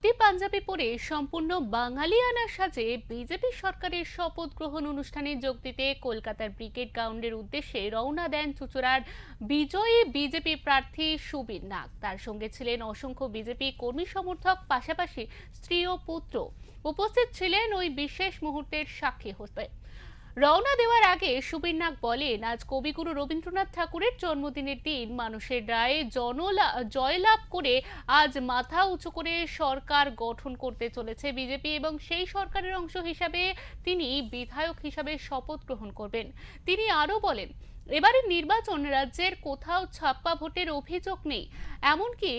ধুতি পাঞ্জাবি পরে সম্পূর্ণ বাঙালিয়ানা সাজে বিজেপি সরকারের শপথ গ্রহণ অনুষ্ঠানে যোগ দিতে কলকাতার ব্রিগেড গ্রাউন্ডের উদ্দেশ্যে রওনা দেন চুঁচুড়ার বিজয়ী বিজেপি প্রার্থী সুবীর নাগ। তার সঙ্গে ছিলেন অসংখ্য বিজেপি কর্মী সমর্থক, পাশাপাশি স্ত্রী ও পুত্র। উপস্থিত ছিলেন ওই বিশেষ মুহূর্তের সাক্ষী হতে। রওনা দেওয়ার আগে সুবীর নাগ বলেন, আজ কবিগুরু রবীন্দ্রনাথ ঠাকুরের জন্মদিনের দিন মানুষের রায়ে জয়লাভ করে আজ মাথা উঁচু করে সরকার গঠন করতে চলেছে বিজেপি, এবং সেই সরকারের অংশ হিসাবে তিনি বিধায়ক হিসাবে শপথ গ্রহণ করবেন। তিনি আরো বলেন, এবারের নির্বাচন রাজ্যের কোথাও ছাপ্পা ভোটের অভিযোগ নেই, এমনকি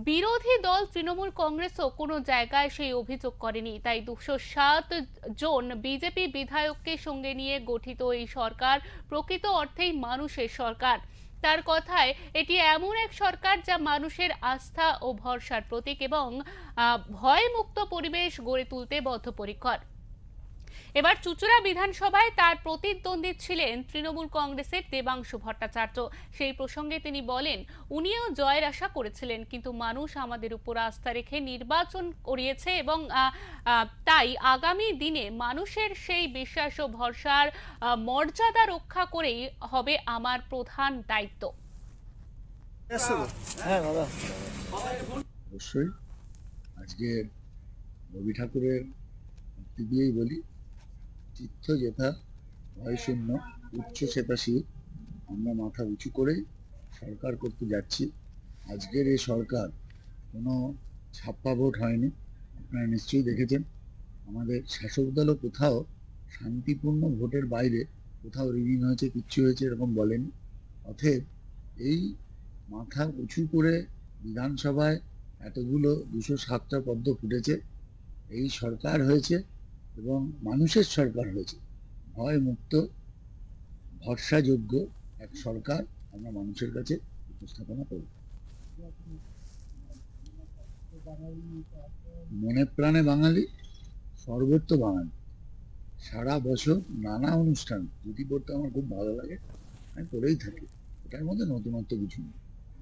বিরোধী দল তৃণমূল কংগ্রেসও কোনো জায়গায় সেই অভিযোগ করেনি। তাই 207 জন বিজেপি বিধায়ককে সঙ্গে নিয়ে গঠিত এই সরকার প্রকৃত অর্থেই মানুষের সরকার। তার কথায় এটি এমন এক সরকার যা মানুষের আস্থা ও ভরসার প্রতীক এবং ভয়মুক্ত পরিবেশ গড়ে তুলতে বদ্ধপরিকর। এবার চুঁচুড়া বিধানসভায় তার প্রতিদ্বন্দ্বী ছিলেন তৃণমূল কংগ্রেসের দেবাংশু ভট্টাচার্য। সেই প্রসঙ্গে তিনি বলেন, উনিও জয়ের আশা করেছিলেন, কিন্তু মানুষ আমাদের উপর আস্থা রেখে নির্বাচন করিয়েছে এবং তাই আগামী দিনে মানুষের সেই বিশ্বাস ও ভরসার মর্যাদা রক্ষা করেই হবে আমার প্রধান দায়িত্ব। অবশ্যই আজকে রবি ঠাকুরের ভক্তি দিয়েই বলি, চিত্ত যেথা ভয় শূন্য উচ্চ চেতাশীল, আমরা মাথা উঁচু করে সরকার করতে যাচ্ছি। আজকের এই সরকার কোনো ছাপ্পা ভোট হয়নি, আপনারা নিশ্চয়ই দেখেছেন। আমাদের শাসক দলও কোথাও শান্তিপূর্ণ ভোটের বাইরে কোথাও রিগিং হয়েছে, কিচ্ছু হয়েছে এরকম বলেনি। অতএব এই মাথা উঁচু করে বিধানসভায় এতগুলো 207টা পদ্ম ফুটেছে, এই সরকার হয়েছে এবং মানুষের সরকার হয়েছে। ভয় মুক্ত ভরসাযোগ্য এক সরকার আমরা মানুষের কাছে উপস্থাপনা করব। মনে প্রাণে বাঙালি, সর্বত্র বাঙালি। সারা বছর নানা অনুষ্ঠান ধুতি পড়তে আমার খুব ভালো লাগে, আমি পড়েই থাকি। এটার মধ্যে নতুনত্ব কিছু নেই।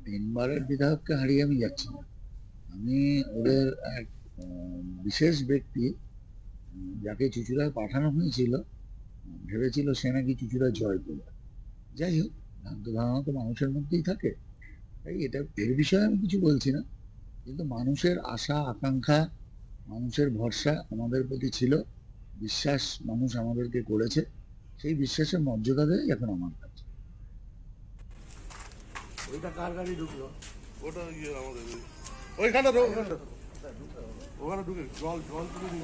3বারের বিধায়ককে হারিয়ে আমি যাচ্ছি না। আমি ওদের এক বিশেষ ব্যক্তি, যাকে চুঁচুড়ায় পাঠানো হয়েছিল, ভেবেছিল সে নাকি চুঁচুড়ায় জয় করবে। যাই হোক, ভ্রান্ত ধারণা তো মানুষের মধ্যেই থাকে, তাই এটা এর বিষয়ে আমি কিছু বলছি না। কিন্তু মানুষের আশা আকাঙ্ক্ষা, মানুষের ভরসা আমাদের প্রতি ছিল, বিশ্বাস মানুষ আমাদেরকে করেছে, সেই বিশ্বাসের মর্যাদা দেয় এখন আমার কাছে। ওইটা কার গাড়ি ঢুকলো? ওটা গিয়ে আমাদের ওইখানে ওখানে ঢুকে জল তুলে দিন।